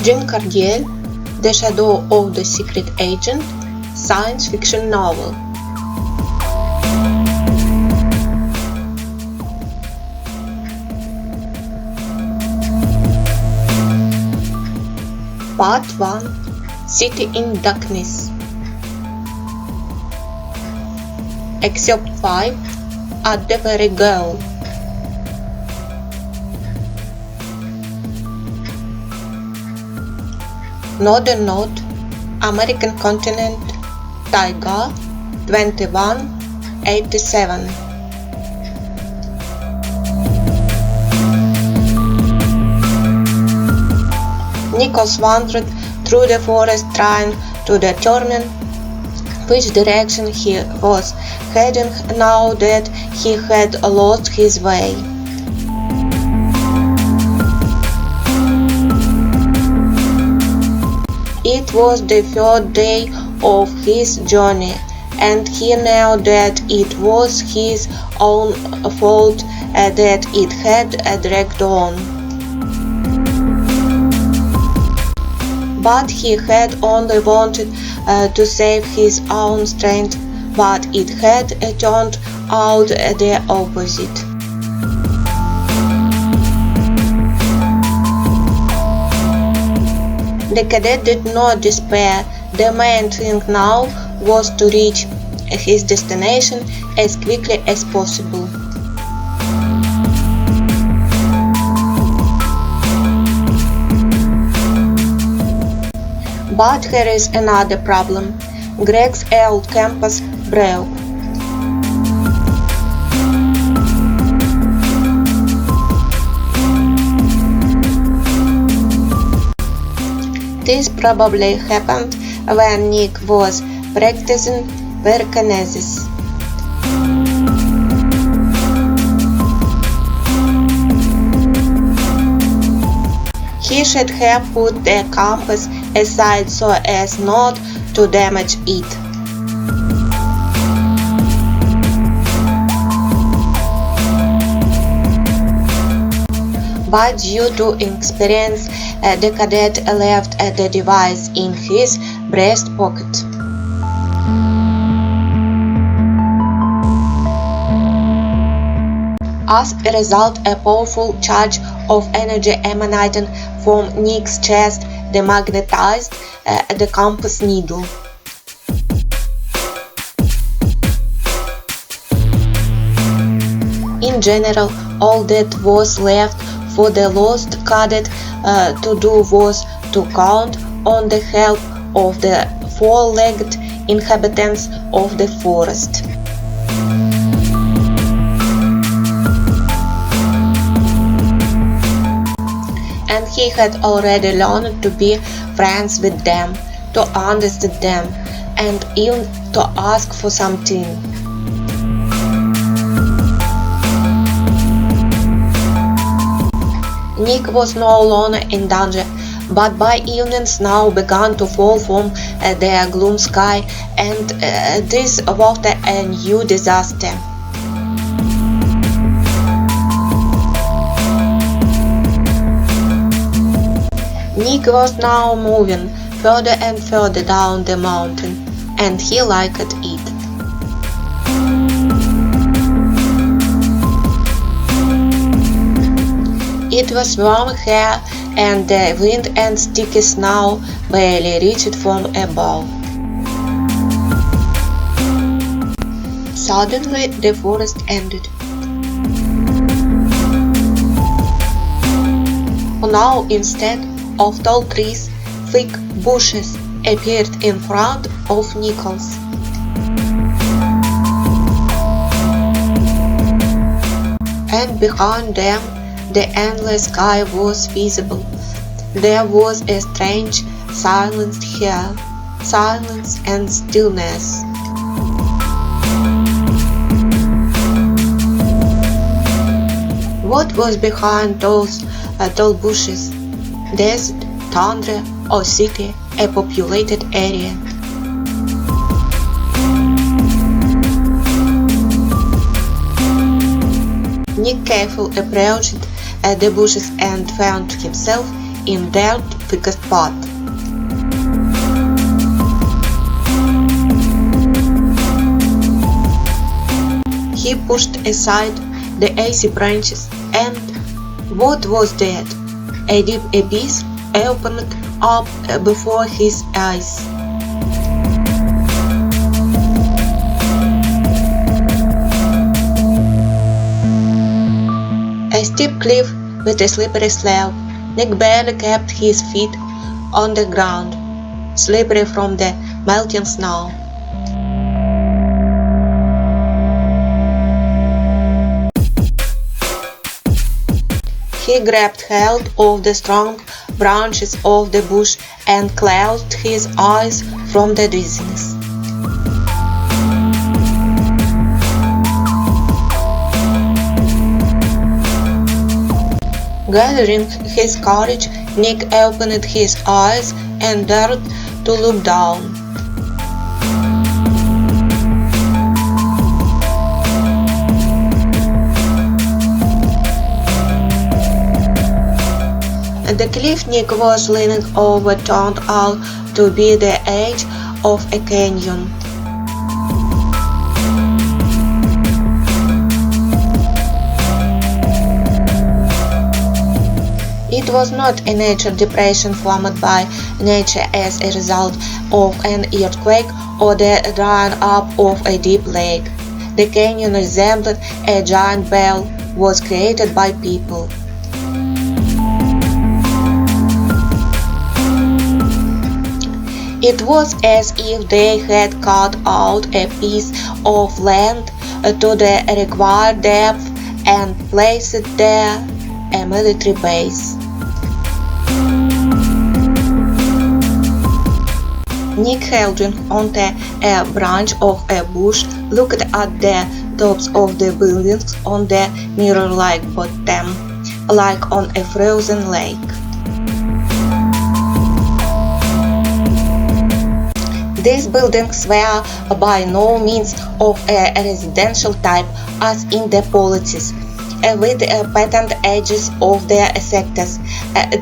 Jean Cardiel, The Shadow of the Secret Agent, science fiction novel. Part 1, City in Darkness. Excerpt 5, At the Very Girl. Northern North, American continent, Taiga, 2187. Nichols wandered through the forest trying to determine which direction he was heading now that he had lost his way. It was the third day of his journey, and he knew that it was his own fault that it had dragged on. But he had only wanted to save his own strength, but it had turned out the opposite. The cadet did not despair. The main thing now was to reach his destination as quickly as possible. But here is another problem. Greg's old compass broke. This probably happened when Nick was practicing telekinesis. He should have put the compass aside so as not to damage it. But due to experience, the cadet left the device in his breast pocket. As a result, a powerful charge of energy emanating from Nick's chest demagnetized the compass needle. In general, all that was left for the lost cadet to do was to count on the help of the four-legged inhabitants of the forest. And he had already learned to be friends with them, to understand them, and even to ask for something. Nick was no longer in danger, but by evening snow began to fall from the gloom sky, and this wrought a new disaster. Nick was now moving further and further down the mountain, and he liked it. It was warm here, and the wind and sticky snow barely reached from above. Suddenly, the forest ended. Now, instead of tall trees, thick bushes appeared in front of Nichols. And behind them, the endless sky was visible. There was a strange silence here, silence and stillness. What was behind those tall bushes? Desert, tundra, or city, a populated area? Nick carefully approached the bushes and found himself in dark thickest path. He pushed aside the icy branches, and what was that? A deep abyss opened up before his eyes. A steep cliff with a slippery slope. Nick barely kept his feet on the ground, slippery from the melting snow. He grabbed hold of the strong branches of the bush and closed his eyes from the dizziness. Gathering his courage, Nick opened his eyes and dared to look down. The cliff Nick was leaning over turned out to be the edge of a canyon. It was not a natural depression formed by nature as a result of an earthquake or the drying up of a deep lake. The canyon resembled a giant well was created by people. It was as if they had cut out a piece of land to the required depth and placed there a military base. Nick, holding onto a branch of a bush, looked at the tops of the buildings on the mirror-like bottom, like on a frozen lake. These buildings were by no means of a residential type as in the policies, with patent edges of their sectors.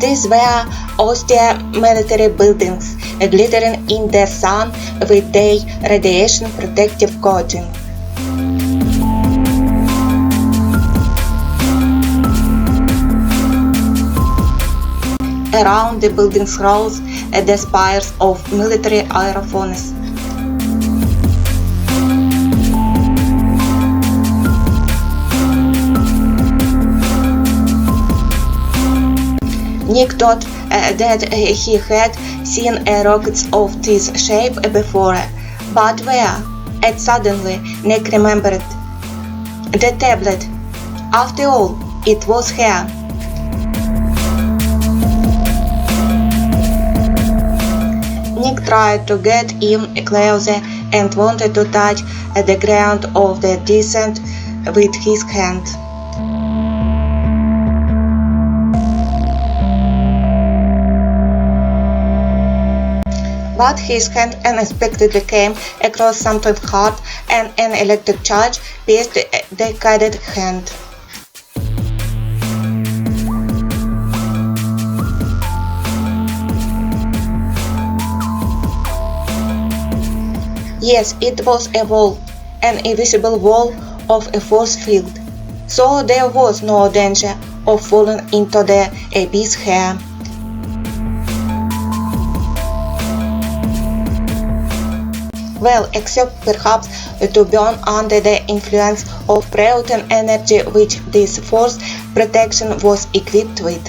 These were austere military buildings, glittering in the sun with their radiation protective coating. Around the buildings rose the spires of military aerophones. Nick thought that he had seen rockets of this shape before, but where? And suddenly Nick remembered. The tablet. After all, it was here. Nick tried to get in closer and wanted to touch the ground of the descent with his hand. But his hand unexpectedly came across something hard, and an electric charge pierced the cadet's hand. Yes, it was a wall, an invisible wall of a force field, so there was no danger of falling into the abyss here. Well, except perhaps to burn under the influence of proton energy which this force protection was equipped with.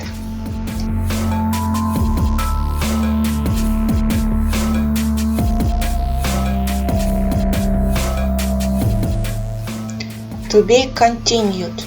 To be continued.